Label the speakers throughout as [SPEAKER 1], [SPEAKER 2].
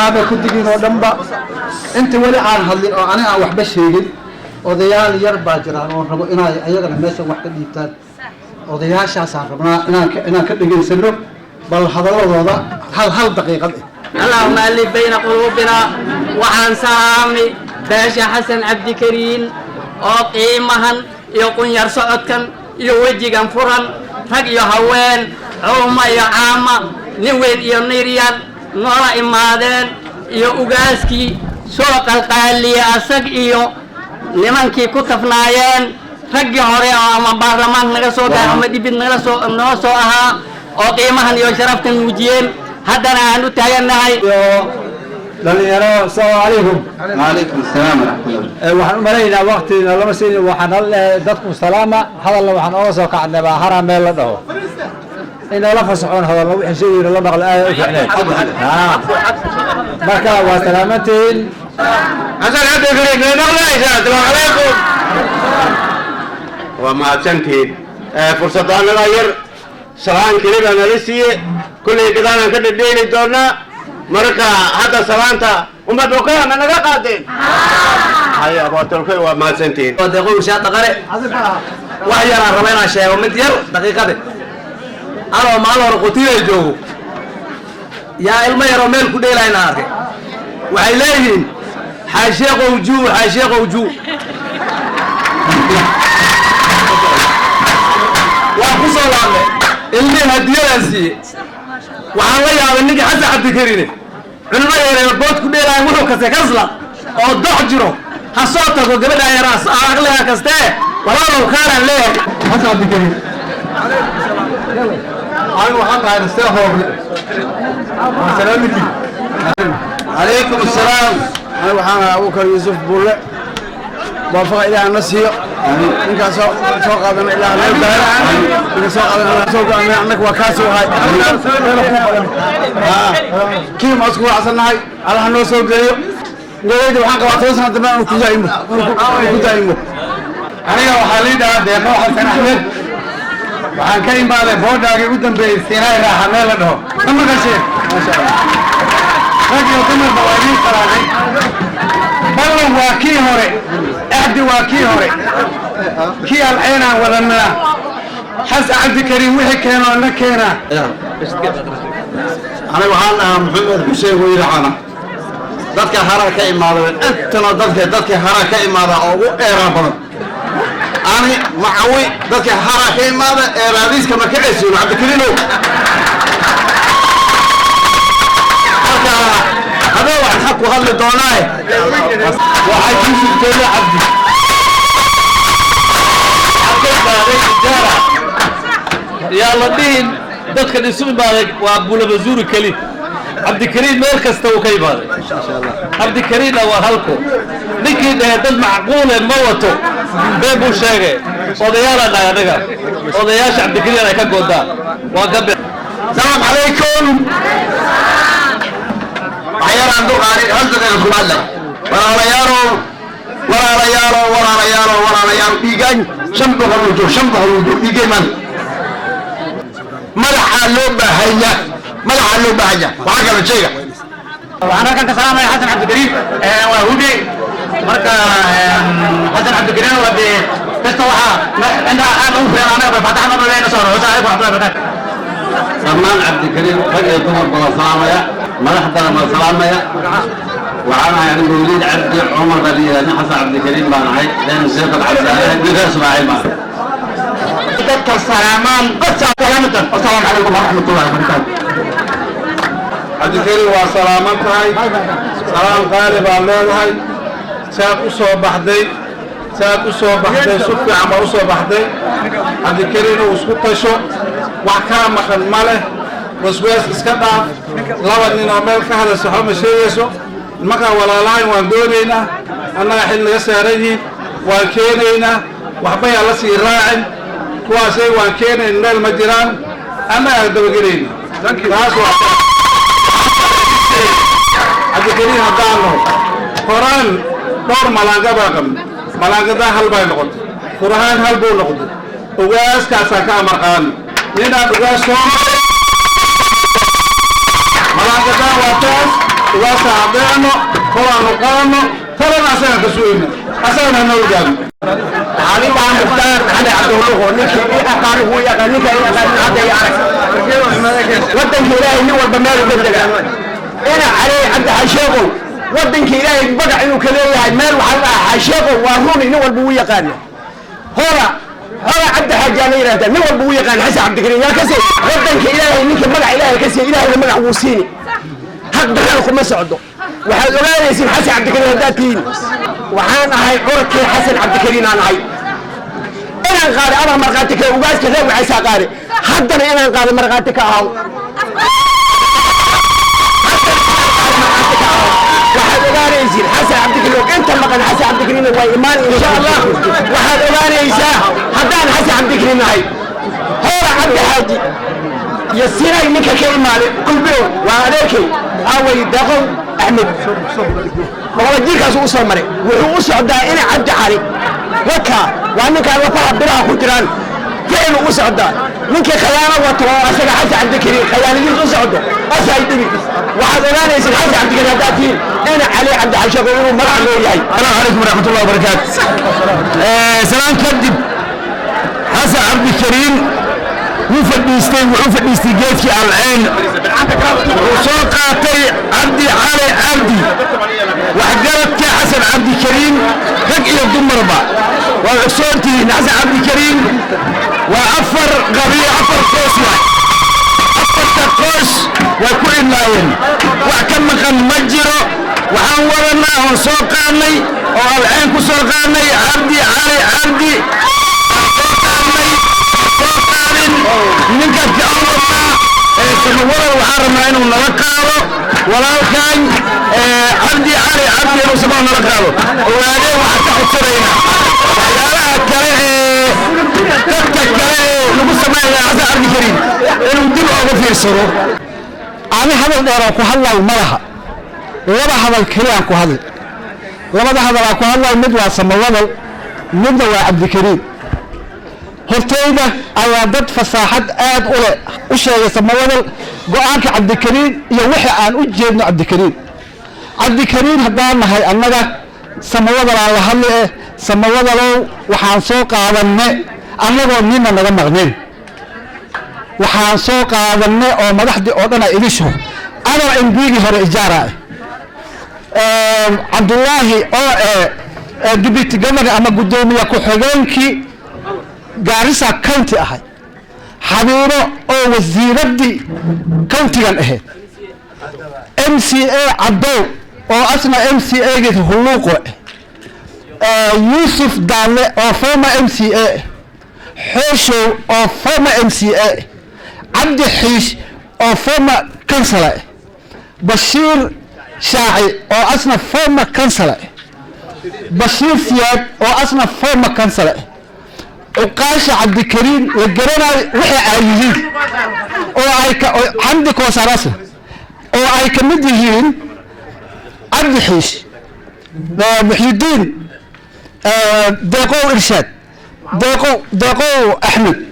[SPEAKER 1] salaamay ku digin oo dhanba inta wali aan hadlin oo aniga aan waxba sheegin odayaal yar baa jiraan oo rabo inay ayagana meesha wax ka dhiibtaan odayaashaas aan rabnaa inaan ka dhageysano bal hadaladooda hal daqiiqad
[SPEAKER 2] اللهم ألف بين قلوبنا وعن سامي باشا حسن عبد كريم أو قيمهن يكون يرسعتكن يوجيكن فرن رق يهوين عوما يعاما نويد ينيريان نورا إمادين يوغاسكي سوق القالية أسق إيو لمنكي كتفنايين رق يهوري أما بارلمان نغسو أما ديبين نغسو أها أو قيمهن يشرفتن وجيين هذا أنا تاجرناي
[SPEAKER 1] dhalinyaro assalaamu calaykum
[SPEAKER 3] وعليكم السلام ورحمة الله
[SPEAKER 1] waxaan u maleynaa waqtiina lama siin waxaan dadku salaama hadalna waxaan ooga soo kacnay baa haraa meel la dhaho inoo la fasaxoon hadalna wixii sheegayna la maqlo aad u fiicneen marka waa salaamantiin
[SPEAKER 3] حسن عبد الكريم السلام عليكم وما تنتين فرصة أنا غير سلام كريم أنا لسه كل كذا أنا كده ديني دورنا مركا هذا سلامتا وما توقع أنا نقاطين هيا أبو تركي وما تنتين
[SPEAKER 2] تقول شيء تقرأ وهي أنا ربنا شيء ومتير دقيقة أنا ما له رقتي الجو يا علمي رميل كده لا ينارك وعليهم حاشيق وجوه حاشيق وجوه وأقصى الله اللي هديانسي وعن الله يا ابنك حتى عبد الكريم علماء يا بوت كل لا يقولوا كسكزلا أو ضحجرو حصوتك وقبل يا راس أغلى كسته ولا لو كان ليه
[SPEAKER 1] حسن عبد الكريم أنا وحنا على الساحة سلامتي
[SPEAKER 3] عليكم السلام
[SPEAKER 1] أنا وحنا أبوك يوسف بوله وافق إلى النسيء إنك سوق هذا إلى البلد إنك سوق هذا سوق أنك وكاسو هاي كي مسكوا عسلنا هاي على هنو سوق جيو جيد وحنا قواتوس هذا ما نكجايمه أنا وحالي ده دقة حسن أحمد وحن كاين بعد فودا قدام بسيناء راح نلا ده كم كشيء ما شاء الله لكن كم البوابين صراحة بلوا واكي هوري أهدي واكي هوري كي العين ولنا حس عبد الكريم وحي كانوا أنا كنا
[SPEAKER 3] أنا وحنا محمد حسين ويرعانا dadka hara ka imaadeen intana dadka hara ka imaada oo u eeraan ani macawi dadka hara ka imaada eeradiiska ma ka ceysiin Cabdi Kariim hada wax xaq ku hadli doonaa waxay ku sugtay Cabdi
[SPEAKER 4] يا لدين dadka ismu baaday waa bula bazuuri kali Cabdi Kariim meel kasta uu ka yimaaday Cabdi Kariim waa halko ninkii dad macquul ah ma wato been buu sheegay odayaal anaga odayaasha Cabdi Kariim ay ka goodaan waa gabe
[SPEAKER 3] salaam alaykum ayaan duqaani halka ku hadlay walaalayaal dhiigan shanba haruujo dhiigay man madaxa loo baahaya waxa kala jeega
[SPEAKER 1] وأنا كان كسلام يا حسن عبد الكريم وهودي مركا حسن عبد الكريم ودي تستوحى عندها أنا فتحنا بين صار وسائل وحده
[SPEAKER 3] سلمان عبد الكريم رجل دمر بلا سلامية مدحضر ما سلامية وعنا يعني وليد عبد عمر بدي حسن عبد الكريم بان هاي لأن سيقظ عبد الله بغير اسماعيل ما تذكر سلامان بس سلامة السلام عليكم ورحمة الله وبركاته عبد الكريم وسلامات هاي سلام غالب على هاي ساق أصوب بحدي صفي عم أصوب بحدي عبد الكريم وسقط شو وحكام مخن ماله وسويس إسكتها لابد إن عمل كهذا سحوم الشيء المكان ولا لاين وندورينا أنا حل يسارين وكينينا وحبي على سيراعن كواسي وكين إن المجيران أنا أقدر أقولين عبد الكريم هدانه قرآن دور ملاقة باقم ملاقة هل باي نقط قرآن هل بو نقط وقاس كاساكا مرقان نينا وقاس كوم ملاقة واتاس
[SPEAKER 1] واسع عبدنا قرآن قرآن فلما أسأل كسوينا أسألنا نوجد
[SPEAKER 5] علي بن مختار علي عبد الله نكي أقارب هو يغنيك هذا يعرف ودن إلهي هو البمال بدل أنا علي عبد حشيقه ودن إلهي بقى إنه كذا المال وحلا حشيقه واروني هو البوية قال هو عبد حجاني هذا هو البوية قال حسن عبد الكريم يا كسي ودن إلهي نكي بقى إلهي كسي إلهي لما وصيني حق بحالكم ما سعدوا وحال أولاد يسيب حسن عبد الكريم هداتين وحان هاي عركي حسن عبد الكريم أنا هاي أنا قاري أنا مرقاتك وقاس كذا وعيسى قاري حتى أنا قاري مرقاتك أهو وحال أولاد يسيب حسن عبد الكريم أنت مقال حسن عبد الكريم هو إيمان إن شاء الله وحال أولاد يسيب حتى أنا حسن عبد الكريم هاي هو عبد حاجي يسير إنك كإيمان كل بيو وعليك أول دقو أحمد والله جيك أسوء صمري وهو أسعد إنا عبد حالي وكا وأنك الوفاء بلا خجران فعل أسعد منك خيانة وطوى أسأل حتى عبد الكريم خيانة جيك أسعد أسعد بي وحضرنا يسأل حتى عبد الكريم هداتين إنا علي عبد حشا قولوا مرحبا وياي
[SPEAKER 1] السلام عليكم ورحمة الله وبركاته سلام كدب حسن عبد الكريم وفديستي جيتي على العين وسوقاتي عبدي علي عبدي وحقرت حسن عبد الكريم فجأة يضم ربع وصوتي حسن عبد الكريم وعفر غبي عفر قوس عفر قوس وكل لاين وكم كان مجرى وحولنا وسوقاني والعين كسوقاني عبدي علي عبدي ninka jawabna samawada waxa rabnaa inuu nala qaado walaalkan abdi ali abdi inuu sabab nala qaado ogaadee waxa ka xusayna waxyaalaha kale dadka kale lagu sameeyo hada abdi kariim inuu dib uga fiirsado aan hadal dheer ku hadlay malaha laba hadal kaliya ku hadlay labada hadal ku hadlay mid waa samawada midna waa abdi kariim hortayda ayaa dad fasaaxad aad u leh u sheegay samawada go'aanka cabdikariim iyo wixii aan u jeedno cabdikariim haddaan nahay annaga samawada la hadlay samawada waxaan soo qaadanay annagoo nina naga maqneen waxaan soo qaadanay oo madaxdii oo dhan ay idisho ana indigi hore ijaara Abdullahi oo deputy governor ama gudoomiye ku xigeenkii Garissa County ahay xabiiro oo wasiiradii county-gan ahayd MCA Abdo oo asna MCA geed huluuqo Yusuf Dale oo former MCA Xosho oo former MCA Abdi Xiish oo former councillor Bashir Shaaci oo asna former councillor Bashir Siyaad oo asna former councillor وقاش عبد الكريم لجرنا وحي عايزين حمدي كوساراسه أي كمديين عبد الحيش محي الدين داقو إرشاد داقو أحمد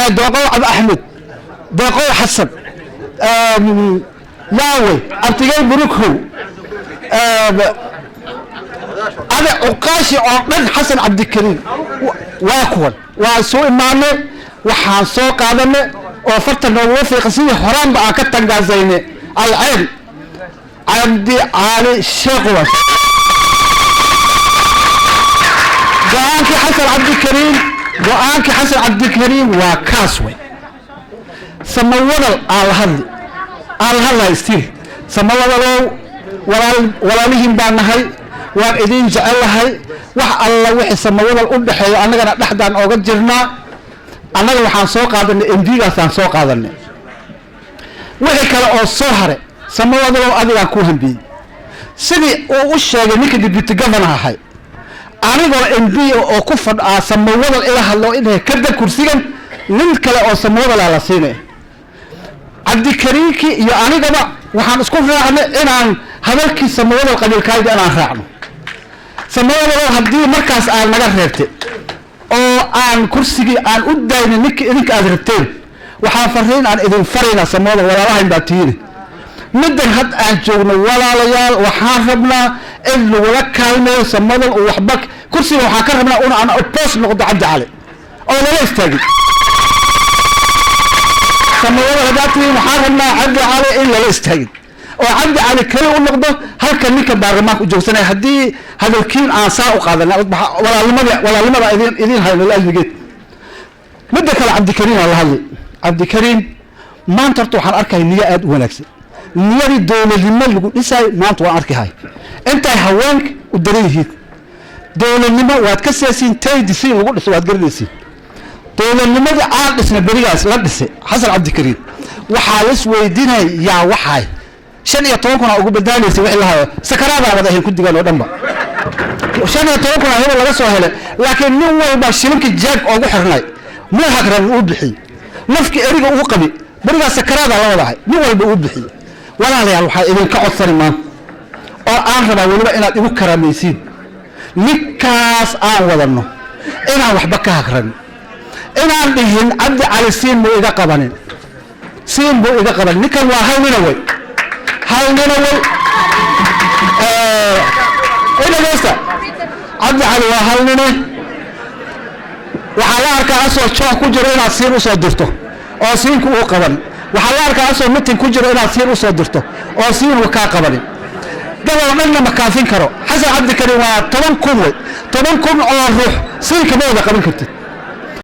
[SPEAKER 1] داقو عبد أحمد داقو حسن ياوي أبتغي بروكو أنا أقاشي عقد حسن عبد الكريم واكون وسوء معنا وحاسوق هذا وفرت النوافي قصيدة حرام بقى كتنجا زيني العين عبدي علي الشيخ وقعانك حسن عبد الكريم وكاسوي سمونا الهلا يستير سمونا ولا لهم بانهاي waan idin jecelahay wax alla wixii samawada u dhaxeeyo annagana dhaxdaan ooga jirnaa annaga waxaan soo qaadanay MD-gaasaan soo qaadanay wixii kale oo soo hare samawada adigaan ku hambiyey sidii uu u sheegay ninka deputy governor ahay anigoo MD oo ku fadhiya samawada ila hadlo inay ka dad kursigan nin kale oo samawada la siinay cabdikariinki iyo anigaba waxaan isku raacnay inaan hadalkii samawada qabiilkayda inaan raacno samawada haddii markaas aan naga reebtay oo aan kursigii aan u daynay ninka idinka aad rabteen waxaa fariin aan idin farayna samawada walaalahayn baa tiiri
[SPEAKER 6] middan had aan joogno walaalayaal waxaan rabnaa in lagula kaalmeeyo samadan oo waxba kursiga waxaan ka rabnaa un aan opos noqdo cabdi cali oo lala istaagin samadada hadaati waxaan rabnaa cabdi cali in lala istaagin oo cabdi cali kale u noqdo halka ninka baarlamaanka u joogsanay haddii hadalkiin aan saa u qaadanay walaalnimada idin hayno laalmigeed midda kale cabdikariim aan la hadlay cabdikariim maanta horta waxaan arkay niyo aad u wanaagsan niyadii dowladnimo lagu dhisay maanta waan arkahay intay haweenka u daran yihiin dowladnimo waad ka siyaasiin taydisi lagu dhiso waad garanaysiin dowladnimadii aan dhisna berigaas la dhisay xasan cabdikariim waxaa la isweydiinay yaa waxay 15 kuna ugu badaalaysa wixii la hayo sakaraada wada ahayn ku digaan oo dhanba 15 kuna helo laga soo helay laakiin nin walba shilinka jeeb ugu xirnay ma hakran uu bixi nafki eriga uu qabi berigaas sakaraada la wadahay nin walba uu bixi walaalayaal waxaa idin ka codsanay maan oo aan rabaa waliba inaad igu karaamaysiin ninkaas aan wadano inaan waxba ka hakran inaan dhihin cabdi cali siin buu iga qabanin ninkan waa haynina way إنجازة عبد علي وهالني وحلارك أسوأ شو كجرا إلى سير وصدرته أو سين كو قبل وحلارك أسوأ متن كجرا إلى سير وصدرته أو سين وكا قبل ده عملنا مكافين كرو حسن عبد الكريم طبعا كم أو روح سين كمان قبل كنت